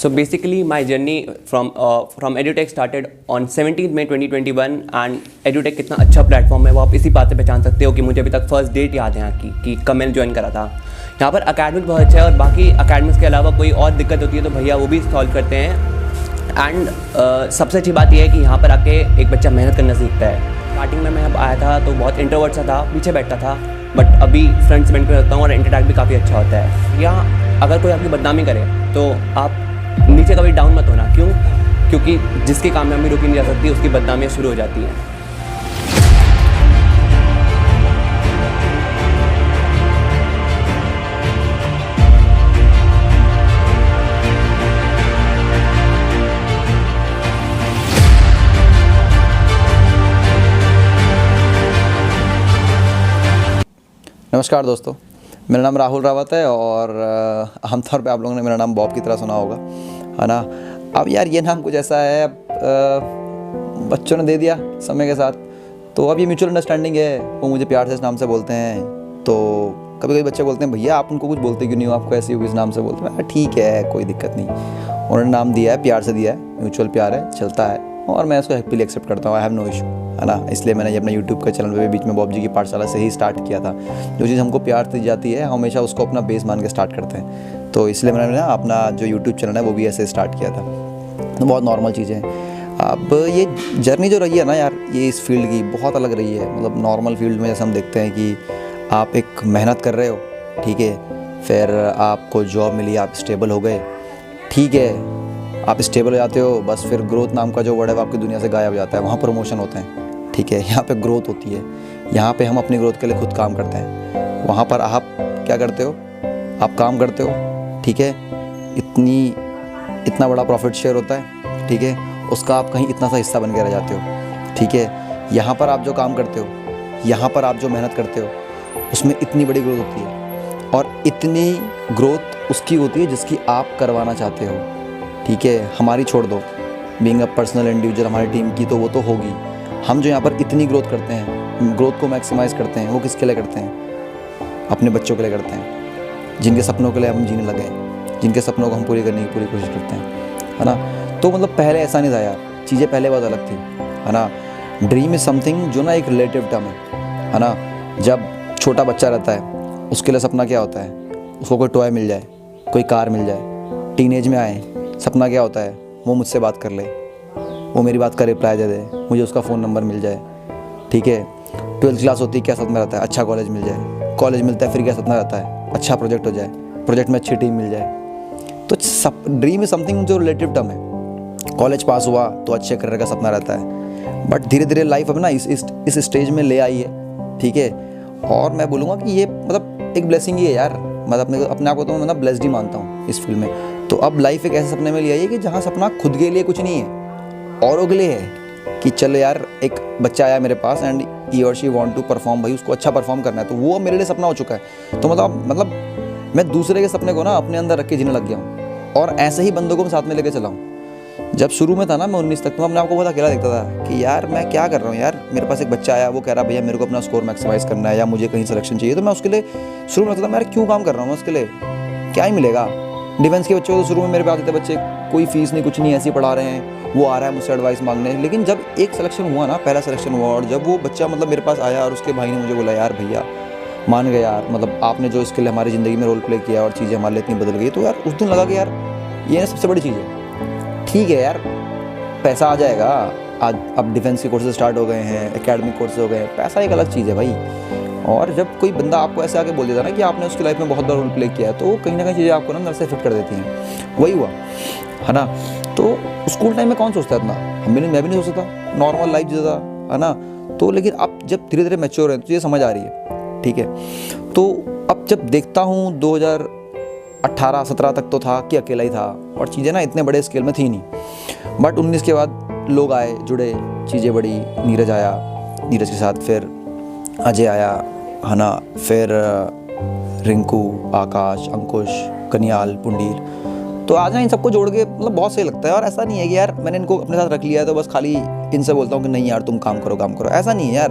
So basically, my journey from EduTech started on 17th May 2021 and EduTech कितना अच्छा platform है वो आप इसी बात से पहचान सकते हो कि मुझे अभी तक फर्स्ट डेट याद है यहाँ की कि कब मैंने ज्वाइन करा था। यहाँ पर अकेडमिक बहुत अच्छा है और बाकी अकेडमिक्स के अलावा कोई और दिक्कत होती है तो भैया वो भी सॉल्व करते हैं। एंड सबसे अच्छी बात यह है कि यहाँ पर आके एक बच्चा मेहनत करना सीखता है। स्टार्टिंग में मैं अब आया था तो बहुत इंट्रोवर्ट सा था, पीछे बैठता था, बट अभी फ्रंट बेंच पे रहता हूँ और इंटरैक्ट भी काफ़ी अच्छा होता है। यहाँ अगर कोई आपकी बदनामी करे तो आप नीचे कभी डाउन मत होना। क्यों? क्योंकि जिसकी कामयाबी रोकी नहीं जा सकती उसकी बदनामियाँ शुरू हो जाती हैं। नमस्कार दोस्तों, मेरा नाम राहुल रावत है और आमतौर पे आप लोगों ने मेरा नाम बॉब की तरह सुना होगा, है ना। अब यार ये नाम कुछ ऐसा है, बच्चों ने दे दिया समय के साथ, तो अब ये म्यूचुअल अंडरस्टैंडिंग है। वो मुझे प्यार से इस नाम से बोलते हैं। तो कभी कभी बच्चे बोलते हैं भैया आप उनको कुछ बोलते क्यों नहीं हो, आपको ऐसे ही इस नाम से बोलते हैं। ठीक है, कोई दिक्कत नहीं, उन्होंने नाम दिया है, प्यार से दिया है, म्यूचुअल प्यार है, चलता है और मैं उसको हैप्पीली एक्सेप्ट करता हूँ। आई हैव नो इशू, है ना। इसलिए मैंने अपना यूट्यूब का चैनल पे बीच में बॉब जी की पाठशाला से ही स्टार्ट किया था। जो चीज़ हमको प्यार दी जाती है हमेशा उसको अपना बेस मान के स्टार्ट करते हैं। तो इसलिए मैंने ना अपना जो यूट्यूब चैनल है वो भी ऐसे स्टार्ट किया था। तो बहुत नॉर्मल चीज़ें हैं। अब ये जर्नी जो रही है ना यार, ये इस फील्ड की बहुत अलग रही है। मतलब नॉर्मल फील्ड में जैसे हम देखते हैं कि आप एक मेहनत कर रहे हो, ठीक है, फिर आपको जॉब मिली, आप स्टेबल हो गए, ठीक है, आप स्टेबल हो जाते हो, बस फिर ग्रोथ नाम का जो वर्ड है वो आपकी दुनिया से गायब हो जाता है। वहाँ प्रमोशन होते हैं, ठीक है, यहाँ पे ग्रोथ होती है, यहाँ पे हम अपनी ग्रोथ के लिए खुद काम करते हैं। वहाँ पर आप क्या करते हो, आप काम करते हो, ठीक है, इतना बड़ा प्रॉफिट शेयर होता है, ठीक है, उसका आप कहीं इतना सा हिस्सा बन के रह जाते हो, ठीक है। यहाँ पर आप जो काम करते हो, यहाँ पर आप जो मेहनत करते हो, उसमें इतनी बड़ी ग्रोथ होती है और इतनी ग्रोथ उसकी होती है जिसकी आप करवाना चाहते हो, ठीक है। हमारी छोड़ दो, बीइंग अ पर्सनल इंडिविजुअल हमारी टीम की तो वो तो होगी। हम जो यहाँ पर इतनी ग्रोथ करते हैं, ग्रोथ को मैक्सिमाइज़ करते हैं, वो किसके लिए करते हैं? अपने बच्चों के लिए करते हैं, जिनके सपनों के लिए हम जीने लगे हैं, जिनके सपनों को हम पूरी करने की पूरी कोशिश करते हैं, है ना। तो मतलब पहले ऐसा नहीं था यार, चीज़ें पहले बहुत अलग थी, है ना। ड्रीम इज़ समथिंग जो ना एक रिलेटिव टर्म है ना। जब छोटा बच्चा रहता है उसके लिए सपना क्या होता है? उसको कोई टॉय मिल जाए, कोई कार मिल जाए। टीनेज में आए सपना क्या होता है? वो मुझसे बात कर ले, वो मेरी बात का रिप्लाई दे दे, मुझे उसका फ़ोन नंबर मिल जाए, ठीक है। 12th क्लास होती है, क्या सपना रहता है? अच्छा कॉलेज मिल जाए। कॉलेज मिलता है, फिर क्या सपना रहता है? अच्छा प्रोजेक्ट हो जाए, प्रोजेक्ट में अच्छी टीम मिल जाए। तो ड्रीम इज़ समथिंग जो रिलेटिव टर्म है। कॉलेज पास हुआ तो अच्छे करियर का सपना रहता है, बट धीरे धीरे लाइफ अब ना इस स्टेज में ले आई है, ठीक है। और मैं बोलूँगा कि ये मतलब एक ब्लेसिंग ही है यार। मतलब अपने आप को तो मैं मतलब ब्लेस्ड ही मानता हूँ इस फील्ड में। तो अब लाइफ एक ऐसे सपने में ले आई है कि जहाँ सपना खुद के लिए कुछ नहीं है, औरों के लिए है कि चलो यार एक बच्चा आया मेरे पास एंड ही और शी वांट टू परफॉर्म, भाई उसको अच्छा परफॉर्म करना है, तो वो मेरे लिए सपना हो चुका है। तो मतलब मैं दूसरे के सपने को ना अपने अंदर रख के जीने लग गया हूँ और ऐसे ही बंदों को मैं साथ में लेके चला हूँ। जब शुरू में था ना मैं 19 तक, तो मैं अपने आप को बहुत अकेला देखता था कि यार मैं क्या कर रहा हूँ यार। मेरे पास एक बच्चा आया, वो कह रहा भैया मेरे को अपना स्कोर मैक्सिमाइज़ करना है या मुझे कहीं सिलेक्शन चाहिए, तो मैं उसके लिए शुरू में लगता था मैं यार क्यों काम कर रहा हूँ, मैं उसके लिए क्या ही मिलेगा। डिफेंस के बच्चे को तो शुरू में मेरे पे आते थे बच्चे, कोई फीस नहीं, कुछ नहीं, ऐसे ही पढ़ा रहे हैं, वो आ रहा है मुझसे एडवाइस मांगने। लेकिन जब एक सिलेक्शन हुआ ना, पहला सिलेक्शन हुआ, और जब वो बच्चा मतलब मेरे पास आया और उसके भाई ने मुझे बोला यार भैया मान गए यार, मतलब आपने जो इसके लिए हमारी ज़िंदगी में रोल प्ले किया और चीज़ें हमारे लिए इतनी बदल गई, तो यार उस दिन लगा कि यार ये सबसे बड़ी चीज़ है। ठीक है यार, पैसा आ जाएगा, आज अब डिफेंस के कोर्सेज स्टार्ट हो गए हैं, एकेडमिक कोर्सेज हो गए हैं, पैसा एक अलग चीज़ है भाई। और जब कोई बंदा आपको ऐसे आके बोल देता ना कि आपने उसकी लाइफ में बहुत बड़ा रोल प्ले किया है, तो कहीं ना कहीं चीज़ें आपको ना अंदर से फिट कर देती हैं। वही हुआ, है ना। तो स्कूल टाइम में कौन सोचता है इतना, मैं भी नहीं सोचता था, नॉर्मल लाइफ जीता था, है ना। तो लेकिन अब जब धीरे धीरे मैच्योर है तो ये समझ आ रही है, ठीक है। तो अब जब देखता हूँ 2018-17 तक तो था कि अकेला ही था और चीज़ें ना इतने बड़े स्केल में थी नहीं, बट 19 के बाद लोग आए, जुड़े, चीज़ें बढ़ी। नीरज आया, नीरज के साथ फिर अजय आया, है ना, फिर रिंकू, आकाश, अंकुश, कनियाल, पुंडीर। तो आज ना इन सबको जोड़ के मतलब बहुत सही लगता है। और ऐसा नहीं है कि यार मैंने इनको अपने साथ रख लिया है तो बस खाली इनसे बोलता हूँ कि नहीं यार तुम काम करो, ऐसा नहीं है यार।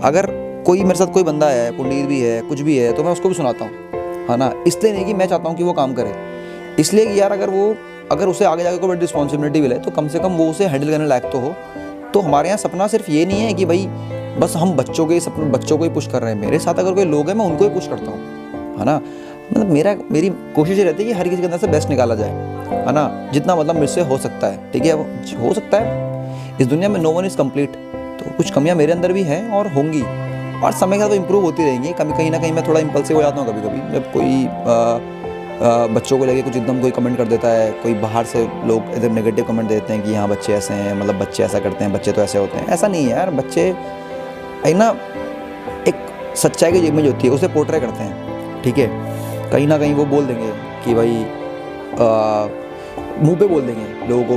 अगर कोई मेरे साथ कोई बंदा है, पुंडीर भी है, कुछ भी है, तो मैं उसको भी सुनाता हूँ, है ना। इसलिए नहीं कि मैं चाहता हूँ कि वो काम करे, इसलिए कि यार अगर वो अगर उसे आगे जाकर कोई बड़ी रिस्पॉन्सिबिलिटी मिले तो कम से कम वो उसे हैंडल करने लायक तो हो। तो हमारे यहाँ सपना सिर्फ ये नहीं है कि भाई बस हम बच्चों को ही पुश कर रहे हैं। मेरे साथ अगर कोई लोग हैं मैं उनको ही पुश करता हूँ, है ना। मतलब मेरी कोशिश ये रहती है कि हर किसी के अंदर से बेस्ट निकाला जाए, है ना, जितना मतलब मुझसे हो सकता है। ठीक है, हो सकता है, इस दुनिया में नो वन इज़ कम्प्लीट, तो कुछ कमियाँ मेरे अंदर भी हैं और होंगी, और समय के साथ तो इम्प्रूव होती रहेंगी। कहीं ना कहीं मैं थोड़ा इम्पल्सिव हो जाता हूँ कभी कभी, जब कोई बच्चों को लेके कुछ एकदम कोई कमेंट कर देता है, कोई बाहर से लोग एकदम नेगेटिव कमेंट देते हैं कि हाँ बच्चे ऐसे हैं, मतलब बच्चे ऐसा करते हैं, बच्चे तो ऐसे होते हैं। ऐसा नहीं है यार, बच्चे एक ना एक सच्चाई की जो इमेज होती है उसे पोर्ट्रे करते हैं। ठीक है, कहीं ना कहीं वो बोल देंगे कि भाई मुंह पे बोल देंगे लोगों को।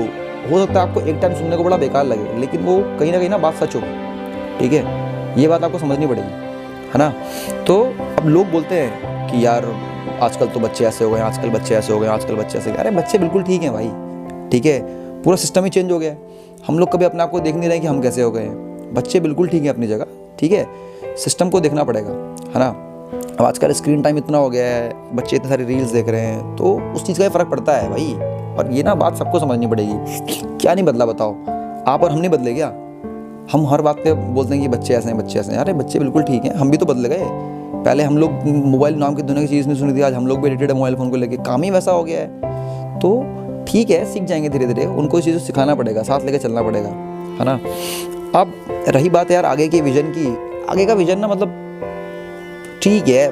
हो सकता है आपको एक टाइम सुनने को बड़ा बेकार लगे, लेकिन वो कहीं ना बात सच हो। ठीक है, ये बात आपको समझनी पड़ेगी, है ना। तो अब लोग बोलते हैं कि यार आजकल तो बच्चे ऐसे हो गए, आजकल बच्चे ऐसे हो गए, आजकल बच्चे ऐसे। अरे बच्चे बिल्कुल ठीक हैं भाई, ठीक है, पूरा सिस्टम ही चेंज हो गया है। हम लोग कभी अपने आप को देख नहीं रहे कि हम कैसे हो गए हैं। बच्चे बिल्कुल ठीक हैं अपनी जगह, ठीक है, सिस्टम को देखना पड़ेगा, है ना। अब आजकल स्क्रीन टाइम इतना हो गया है, बच्चे इतने सारे रील्स देख रहे हैं, तो उस चीज़ का ही फ़र्क पड़ता है भाई। और ये ना बात सबको समझनी पड़ेगी। क्या नहीं बदला बताओ, आप और हम नहीं बदले क्या? हम हर बात पे बोलते हैं कि बच्चे ऐसे हैं, बच्चे ऐसे हैं। अरे बच्चे बिल्कुल ठीक हैं, हम भी तो बदल गए। पहले हम लोग मोबाइल नाम की दुनिया की चीज़ नहीं सुनी थी, आज हम लोग भी एडिक्टेड है मोबाइल फ़ोन को लेके, काम ही वैसा हो गया है। तो ठीक है, सीख जाएंगे धीरे धीरे, उनको इस चीज़ को सिखाना पड़ेगा, साथ लेके चलना पड़ेगा, है ना। अब रही बात है यार आगे के विजन की, आगे का विजन ना मतलब ठीक है,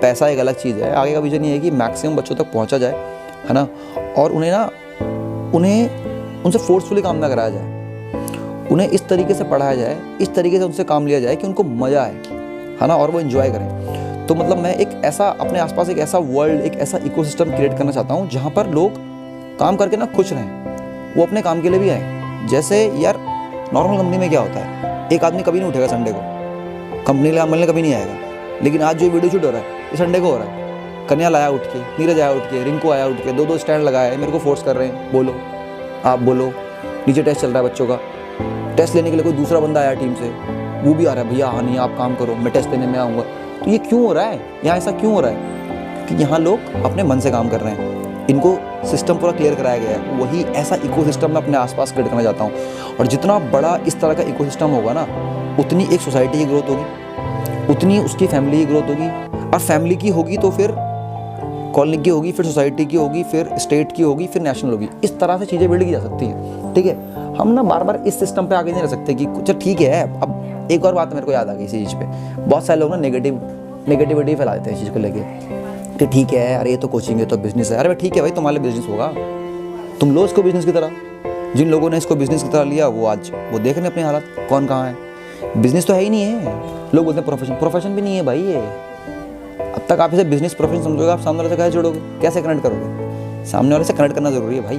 पैसा एक अलग चीज़ है। आगे का विजन ये है कि मैक्सिमम बच्चों तक पहुँचा जाए, है ना, और उन्हें उनसे फोर्सफुली काम ना कराया जाए, उन्हें इस तरीके से पढ़ाया जाए, इस तरीके से उनसे काम लिया जाए कि उनको मज़ा आए, है ना, और वो एंजॉय करें। तो मतलब मैं एक ऐसा अपने आसपास एक ऐसा वर्ल्ड, एक ऐसा इकोसिस्टम क्रिएट करना चाहता हूँ जहाँ पर लोग काम करके ना खुश रहें, वो अपने काम के लिए भी आए। जैसे यार नॉर्मल कंपनी में क्या होता है, एक आदमी कभी नहीं उठेगा संडे को, कंपनी के मिलने कभी नहीं आएगा। लेकिन आज जो वीडियो शूट हो रहा है ये संडे को हो रहा है। कन्या लाया उठ के, नीरज आया उठ के, रिंकू आया उठ के, दो स्टैंड लगाया है, मेरे को फोर्स कर रहे हैं, बोलो आप बोलो। नीचे टेस्ट चल रहा है बच्चों का, टेस्ट लेने के लिए कोई दूसरा बंदा आया टीम से, वो भी आ रहा है, भैया हाँ नहीं आप काम करो, मैं टेस्ट देने में आऊँगा। तो ये क्यों हो रहा है, यहाँ ऐसा क्यों हो रहा है? कि यहाँ लोग अपने मन से काम कर रहे हैं, इनको सिस्टम पूरा क्लियर कराया गया है। वही ऐसा इकोसिस्टम मैं अपने आसपास क्रिएट करना चाहता हूँ। और जितना बड़ा इस तरह का इकोसिस्टम होगा ना, उतनी एक सोसाइटी की ग्रोथ होगी, उतनी उसकी फैमिली की ग्रोथ होगी, और फैमिली की होगी तो फिर कॉलोनी की होगी, फिर सोसाइटी की होगी, फिर स्टेट की होगी, फिर नेशनल होगी। इस तरह से चीज़ें बिल्ड की जा सकती हैं। ठीक है, हम ना बार बार इस सिस्टम पे आगे नहीं रह सकते कि चल ठीक है। अब एक और बात मेरे को याद आ गई इसी चीज़ पे, बहुत सारे लोग ना नेगेटिविटी फैला देते हैं इस चीज़ को लेके कि ठीक है अरे ये तो कोचिंग है तो बिजनेस है। अरे ठीक है भाई, तुम्हारे बिजनेस होगा, तुम लो इसको बिजनेस की तरह। जिन लोगों ने इसको बिजनेस की तरह लिया वो आज वो देख रहे हैं अपनी हालत, कौन कहाँ है। बिजनेस तो है ही नहीं है। लोग बोलते हैं प्रोफेशन भी नहीं है भाई ये। अब तक आप इसे बिजनेस प्रोफेशन समझोगे, आप सामने वाले से कैसे जोड़ोगे, कैसे कनेक्ट करोगे? सामने वाले से कनेक्ट करना ज़रूरी है भाई।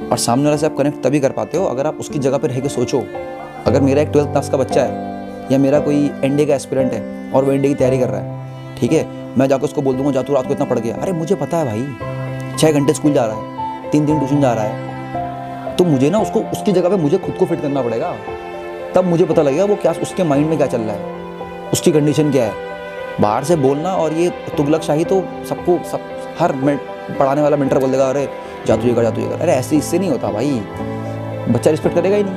और सामने वाले से आप कनेक्ट तभी कर पाते हो अगर आप उसकी जगह पर रह के सोचो। अगर मेरा एक 12th क्लास का बच्चा है या मेरा कोई एनडीए का एस्पिरेंट है और वो एनडीए की तैयारी कर रहा है, ठीक है, मैं जाकर उसको बोल दूंगा जा तू रात को इतना पढ़ गया। अरे मुझे पता है भाई, 6 घंटे स्कूल जा रहा है, 3 दिन ट्यूशन जा रहा है, तो मुझे ना उसको उसकी जगह पे मुझे खुद को फिट करना पड़ेगा। तब मुझे पता लगेगा वो क्या, उसके माइंड में क्या चल रहा है, उसकी कंडीशन क्या है। बाहर से बोलना और ये तुगलकशाही तो सबको हर पढ़ाने वाला मेंटर बोल देगा अरे जा तू ये कर, जा तू ये कर। अरे ऐसे इससे नहीं होता भाई, बच्चा रिस्पेक्ट करेगा ही नहीं।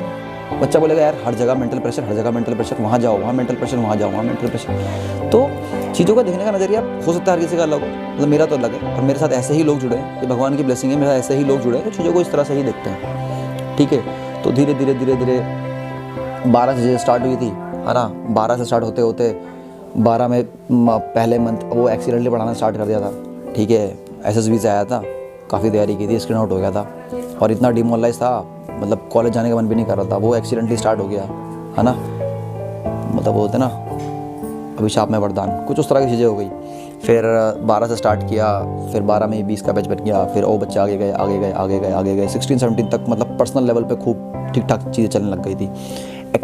बच्चा बोलेगा यार हर जगह मेंटल प्रेशर, हर जगह मेंटल प्रेशर, वहाँ जाओ वहाँ मेंटल प्रेशर, वहाँ जाओ वहाँ मेंटल प्रेशर। तो चीज़ों का देखने का नज़रिया हो सकता है हर किसी का अलग हो, मतलब मेरा तो अलग है। और मेरे साथ ऐसे ही लोग जुड़े हैं, ये भगवान की ब्लेसिंग है, मेरे साथ ऐसे ही लोग जुड़े हैं चीज़ों को इस तरह से ही देखते हैं। ठीक है, तो धीरे धीरे 12 से स्टार्ट हुई थी, है ना। 12 से स्टार्ट होते होते 12 में पहले मंथ वो एक्सीडेंटली पढ़ाना स्टार्ट कर दिया था। ठीक है, SSB से आया था, काफ़ी तैयारी की थी, स्क्रीन आउट हो गया था और इतना डिमोरलाइज था, मतलब कॉलेज जाने का मन भी नहीं कर रहा था। वो एक्सीडेंटली स्टार्ट हो गया, है ना, मतलब वो होते ना अभिशाप में वरदान, कुछ उस तरह की चीज़ें हो गई। फिर 12 से स्टार्ट किया, फिर 12 में 20 का बैच बन गया, फिर वो बच्चे आगे गए 16-17 तक, मतलब पर्सनल लेवल पे खूब ठीक ठाक चीज़ें चलने लग गई थी।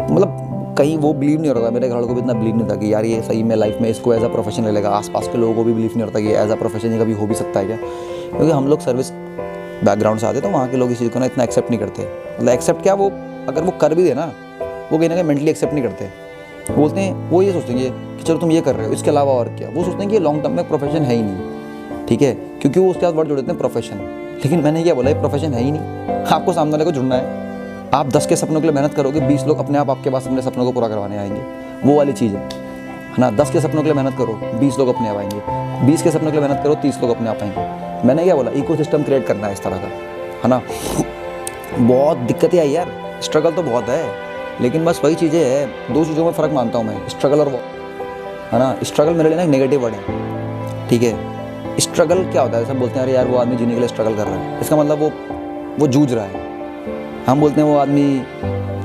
मतलब कहीं वो बिलीव नहीं हो रहा था, मेरे घर वालों को भी इतना बिलीव नहीं था कि यार ये सही में लाइफ में इसको एज अ प्रोफेशन ले लेगा। आसपास के लोगों को भी बिलीव नहीं होता कि एज अ प्रोफेशन ये कभी हो भी सकता है क्या, क्योंकि हम लोग सर्विस बैकग्राउंड से आते तो वहाँ के लोग इस चीज़ को ना इतना एक्सेप्ट नहीं करते। मतलब एक्सेप्ट क्या, वो अगर वो कर भी दे ना, वो कहीं ना कहीं मेंटली एक्सेप्ट नहीं करते। बोलते हैं, वो ये सोचेंगे कि चलो तुम ये कर रहे हो, इसके अलावा और क्या। वो सोचते हैं कि ये लॉन्ग टर्म में प्रोफेशन है ही नहीं। ठीक है, क्योंकि वो उसके साथ वर्ड जोड़ देते हैं प्रोफेशन। लेकिन मैंने क्या बोला, ये प्रोफेशन है ही नहीं, आपको सामने वाले को जुड़ना है। आप 10 के सपनों के लिए मेहनत करोगे, 20 लोग अपने आप आपके पास अपने सपनों को पूरा करवाने आएंगे, वो वाली चीज़ है ना। 10 के सपनों के लिए मेहनत करो, 20 लोग अपने आप आएंगे, 20 के सपनों के लिए मेहनत करो, 30 लोग अपने आप आएंगे। मैंने क्या बोला, इकोसिस्टम क्रिएट करना है इस तरह का, है ना। बहुत दिक्कतें आई यार, स्ट्रगल तो बहुत है, लेकिन बस वही चीज़ें है, दो चीज़ों में फ़र्क मानता हूँ मैं, स्ट्रगल और वो, है ना। स्ट्रगल मेरे लिए ना एक नेगेटिव वर्ड है, ठीक है। स्ट्रगल क्या होता है, सब बोलते हैं अरे यार वो आदमी जीने के लिए स्ट्रगल कर रहा है, इसका मतलब वो जूझ रहा है। हम बोलते हैं वो आदमी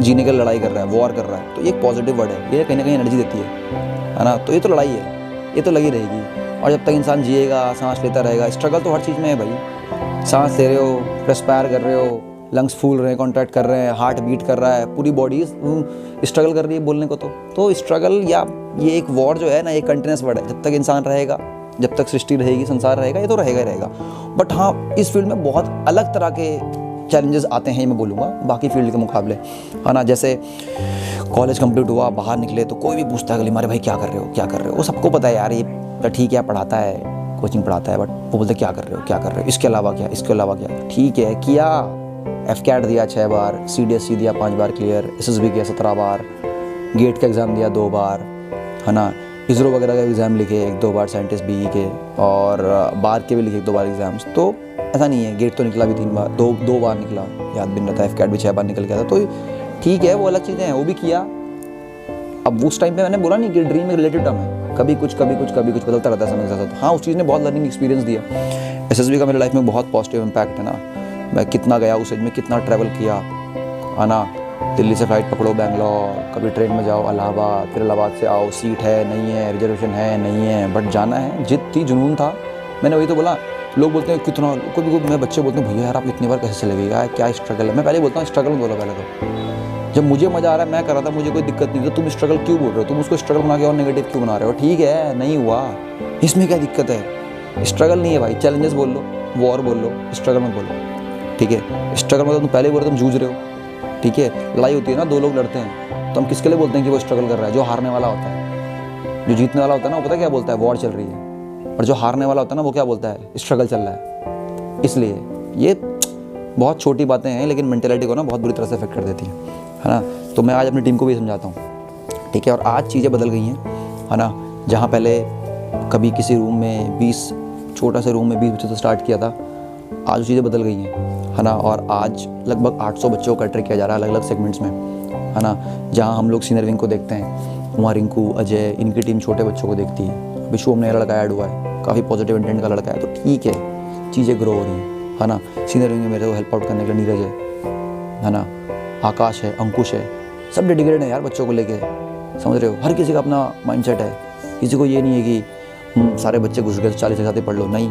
जीने के लिए लड़ाई कर रहा है, वॉर कर रहा है, तो ये एक पॉजिटिव वर्ड है, ये कहीं ना कहीं एनर्जी देती है ना। तो ये तो लड़ाई है, ये तो लगी रहेगी, और जब तक इंसान जिएगा, सांस लेता रहेगा। स्ट्रगल तो हर चीज़ में है भाई, सांस ले रहे हो, रेस्पायर कर रहे हो, लंग्स फूल रहे हैं, कॉन्ट्रैक्ट कर रहे हैं, हार्ट बीट कर रहा है, पूरी बॉडी स्ट्रगल कर रही है बोलने को। तो स्ट्रगल या ये एक वॉर जो है ना, ये कंटिन्यूस वर्ड है। जब तक इंसान रहेगा, जब तक सृष्टि रहेगी, संसार रहेगा, ये तो रहेगा ही रहेगा। बट हाँ, इस फील्ड में बहुत अलग तरह के चैलेंजेस आते हैं, मैं बोलूँगा बाकी फील्ड के मुकाबले, है ना। जैसे कॉलेज कंप्लीट हुआ, बाहर निकले तो कोई भी पूछता है कि हमारे भाई क्या कर रहे हो, क्या कर रहे हो। वो सबको पता है यार, ये ठीक है पढ़ाता है, कोचिंग पढ़ाता है, बट वो बोलते क्या कर रहे हो, क्या कर रहे हो, इसके अलावा क्या, इसके अलावा क्या। ठीक है, किया FCAT दिया 6 बार, CDSE दिया 5 बार क्लियर, SSB किया 17 बार, गेट का एग्ज़ाम दिया 2 बार, है ना। ISRO वगैरह का एग्ज़ाम लिखे 1-2 बार, साइंटिस्ट BE के, और बार के भी लिखे 1-2 बार एग्ज़ाम्स। तो ऐसा नहीं है, गेट तो निकला भी 3 बार, 2 बार निकला, याद भी नहीं रहता। FCAT भी 6 बार निकल गया था, तो ठीक है, वो अलग चीज़ें हैं, वो भी किया। अब उस टाइम पे मैंने बोला नहीं कि ड्रीम में रिलेटेड टर्म है, कभी कुछ बदलता रहता है समय के साथ। हाँ, उस चीज़ ने बहुत लर्निंग एक्सपीरियंस दिया। SSB का मेरे लाइफ में बहुत पॉजिटिव इम्पैक्ट है ना। मैं कितना गया उस एज में, कितना ट्रैवल किया, है ना। दिल्ली से फ्लाइट पकड़ो बैंगलोर, कभी ट्रेन में जाओ इलाहाबाद, फिर इलाहाबाद से आओ, सीट है नहीं है, रिजर्वेशन है नहीं है, बट जाना है, जिद थी, जुनून था। मैंने वही तो बोला, लोग बोलते हैं कितना, कभी मैं बच्चे बोलते हैं भैया यार आप इतनी बार कैसे चले गए यार, क्या स्ट्रगल है। मैं पहले बोलता हूँ स्ट्रगल बोलो पहले तो, जब मुझे मज़ा आ रहा है मैं कर रहा था, मुझे कोई दिक्कत नहीं, तो तुम स्ट्रगल क्यों बोल रहे हो, तुम उसको स्ट्रगल बना के और नेगेटिव क्यों बना रहे हो। ठीक है, नहीं हुआ, इसमें क्या दिक्कत है। स्ट्रगल नहीं है भाई, चैलेंजेस बोल लो, वॉर बोल लो, स्ट्रगल मत बोलो, ठीक है। स्ट्रगल मतलब तुम पहले बोल रहे तुम जूझ रहे हो, ठीक है। लड़ाई होती है ना, 2 लोग लड़ते हैं, तो हम किसके लिए बोलते हैं कि वो स्ट्रगल कर रहा है। जो हारने वाला होता है, जो जीतने वाला होता है ना, वो पता क्या बोलता है, वॉर चल रही है। और जो हारने वाला होता है ना, वो क्या बोलता है, स्ट्रगल चल रहा है। इसलिए ये बहुत छोटी बातें हैं, लेकिन मेंटेलिटी को ना बहुत बुरी तरह से अफेक्ट कर देती है ना। तो मैं आज अपनी टीम को भी समझाता हूँ, ठीक है। और आज चीज़ें बदल गई हैं, है ना। जहाँ पहले कभी किसी रूम में 20, छोटा सा रूम में 20 बच्चों से स्टार्ट किया था, आज चीज़ें बदल गई हैं, है ना। और आज लगभग 800 बच्चों को कैटर किया जा रहा है अलग अलग सेगमेंट्स में, है ना। जहाँ हम लोग सीनियर विंग को देखते हैं, वहाँ रिंकू, अजय, इनकी टीम छोटे बच्चों को देखती है। अभी शुभम नया लड़का ऐड हुआ है, काफ़ी पॉजिटिव इंटेंट का लड़का है, तो ठीक है, चीज़ें ग्रो हो रही हैं, है ना। सीनियर विंग में मेरे को हेल्प आउट करने के लिए नीरज है ना, आकाश है, अंकुश है, सब डेडिकेटेड है यार बच्चों को लेके, समझ रहे हो। हर किसी का अपना माइंडसेट है, किसी को ये नहीं है कि सारे बच्चे घुस गए 40 एक साथ पढ़ लो, नहीं।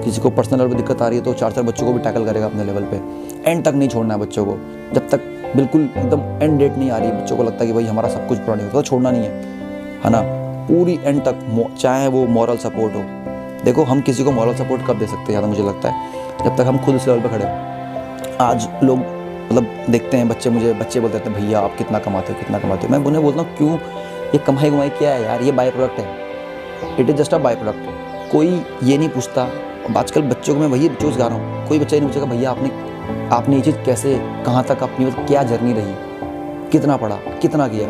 किसी को पर्सनल लेवल पर दिक्कत आ रही है तो 4-4 बच्चों को भी टैकल करेगा अपने लेवल पे। एंड तक नहीं छोड़ना है बच्चों को, जब तक बिल्कुल एकदम एंड डेट नहीं आ रही, बच्चों को लगता है कि भाई हमारा सब कुछ पूरा नहीं होता, तो छोड़ना नहीं है ना। पूरी एंड तक, चाहे वो मॉरल सपोर्ट हो। देखो हम किसी को मॉरल सपोर्ट कब दे सकते हैं, ज़्यादा मुझे लगता है जब तक हम खुद इस लेवल पर खड़े हो। आज लोग मतलब देखते हैं बच्चे बोलते हैं भैया आप कितना कमाते हो, मैं उन्हें बोलता हूँ क्यों, ये कमाई क्या है यार, ये बाय प्रोडक्ट है, it is just a by product. कोई ये नहीं पूछता। अब आजकल बच्चों को मैं वही बच्चों सिखा रहा हूँ, कोई बच्चा ये नहीं पूछेगा भैया आपने ये चीज़ कैसे, कहाँ तक अपनी मतलब क्या जर्नी रही, कितना पढ़ा, कितना किया,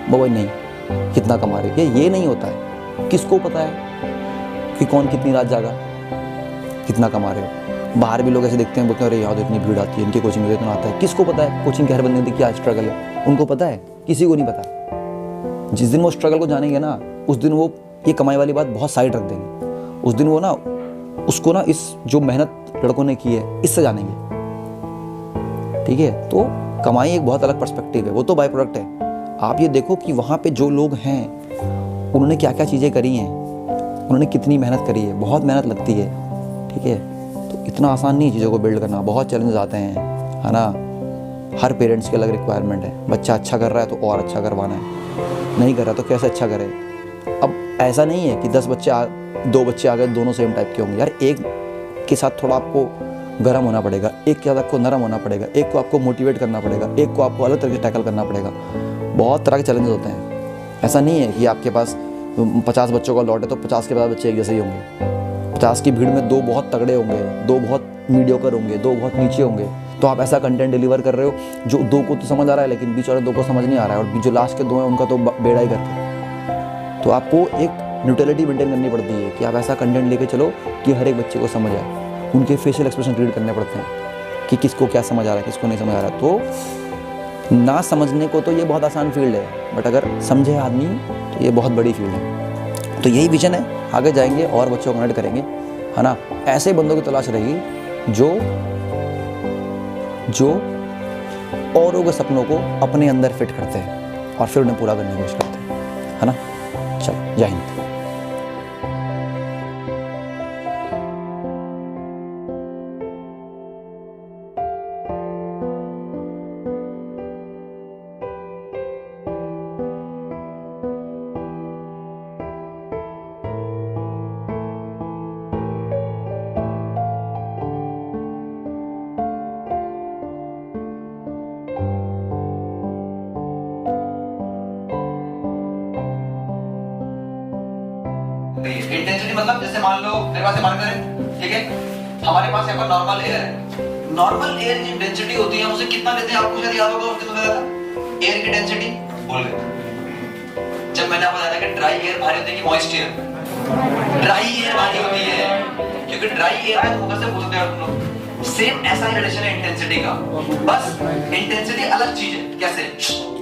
मोबाइल नहीं, कितना कमा रहे, ये नहीं होता है। किसको पता है कि कौन कितनी रात जागा, कितना कमा रहे हो। बाहर भी लोग ऐसे देखते हैं, बोलते हैं अरे यार इतनी भीड़ आती है, इनकी कोचिंग में इतना आता है। किसको पता है कोचिंग के हर बंदे की क्या स्ट्रगल है, उनको पता है, किसी को नहीं पता। जिस दिन वो स्ट्रगल को जानेंगे ना, उस दिन वो ये कमाई वाली बात बहुत साइड रख देंगे। उस दिन वो ना उसको ना इस जो मेहनत लड़कों ने की है इससे जानेंगे, ठीक है। तो कमाई एक बहुत अलग पर्सपेक्टिव है, वो तो बाय प्रोडक्ट है। आप ये देखो कि वहाँ पे जो लोग हैं उन्होंने क्या क्या चीज़ें करी हैं, उन्होंने कितनी मेहनत करी है, बहुत मेहनत लगती है, ठीक है। तो इतना आसान नहीं है चीज़ों को बिल्ड करना, बहुत चैलेंजेस आते हैं, है ना। हर पेरेंट्स की अलग रिक्वायरमेंट है, बच्चा अच्छा कर रहा है तो और अच्छा करवाना है, नहीं कर रहा तो कैसे अच्छा करे। अब ऐसा नहीं है कि 2 बच्चे आ गए दोनों सेम टाइप के होंगे यार, एक के साथ थोड़ा आपको गर्म होना पड़ेगा, एक के साथ आपको नरम होना पड़ेगा, एक को आपको मोटिवेट करना पड़ेगा, एक को आपको अलग तरह से टैकल करना पड़ेगा। बहुत तरह के चैलेंजेस होते हैं। ऐसा नहीं है कि आपके पास 50 बच्चों का लॉट है तो 50 के 50 बच्चे एक जैसे ही होंगे, 50 की भीड़ में 2 बहुत तगड़े होंगे, 2 बहुत मीडियोकर होंगे, 2 बहुत नीचे होंगे। तो आप ऐसा कंटेंट डिलीवर कर रहे हो जो 2 को तो समझ आ रहा है लेकिन बीच वाले 2 को समझ नहीं आ रहा है, और जो लास्ट के 2 हैं उनका तो बेड़ा ही करके। तो आपको एक न्यूट्रलिटी मेंटेन करनी पड़ती है कि आप ऐसा कंटेंट लेके चलो कि हर एक बच्चे को समझ आए। उनके फेशियल एक्सप्रेशन रीड करने पड़ते हैं कि किसको क्या समझ आ रहा है, किसको नहीं समझ आ रहा है। तो ना समझने को तो ये बहुत आसान फील्ड है, बट अगर समझे आदमी तो ये बहुत बड़ी फील्ड है। तो यही विजन है, आगे जाएंगे और बच्चों को कनेक्ट करेंगे, है ना। ऐसे बंदों की तलाश रहेगी जो औरों के सपनों को अपने अंदर फिट करते हैं और फिर उन्हें पूरा करने की कोशिश करते हैं, है ना। चलो, जय हिंद। इंटेंसिटी मतलब जैसे मान लो मेरे पास मान करें, ठीक है, हमारे पास यहाँ पर नॉर्मल एयर है। नॉर्मल एयर की डेंसिटी होती है, उसे कितना लेते हैं आपको शायद याद होगा, कितना लेता था एयर की डेंसिटी बोल रहे जब मैंने आपको बताया था कि ड्राई एयर भारी होती है कि मॉइस्ट एयर। ड्राई एयर भारी होती है क्योंकि ड्राई एयर में उधर से पूछते हैं तुम लोग। सेम ऐसा ही रिलेशन है इंटेंसिटी का, बस इंटेंसिटी अलग चीज है। कैसे?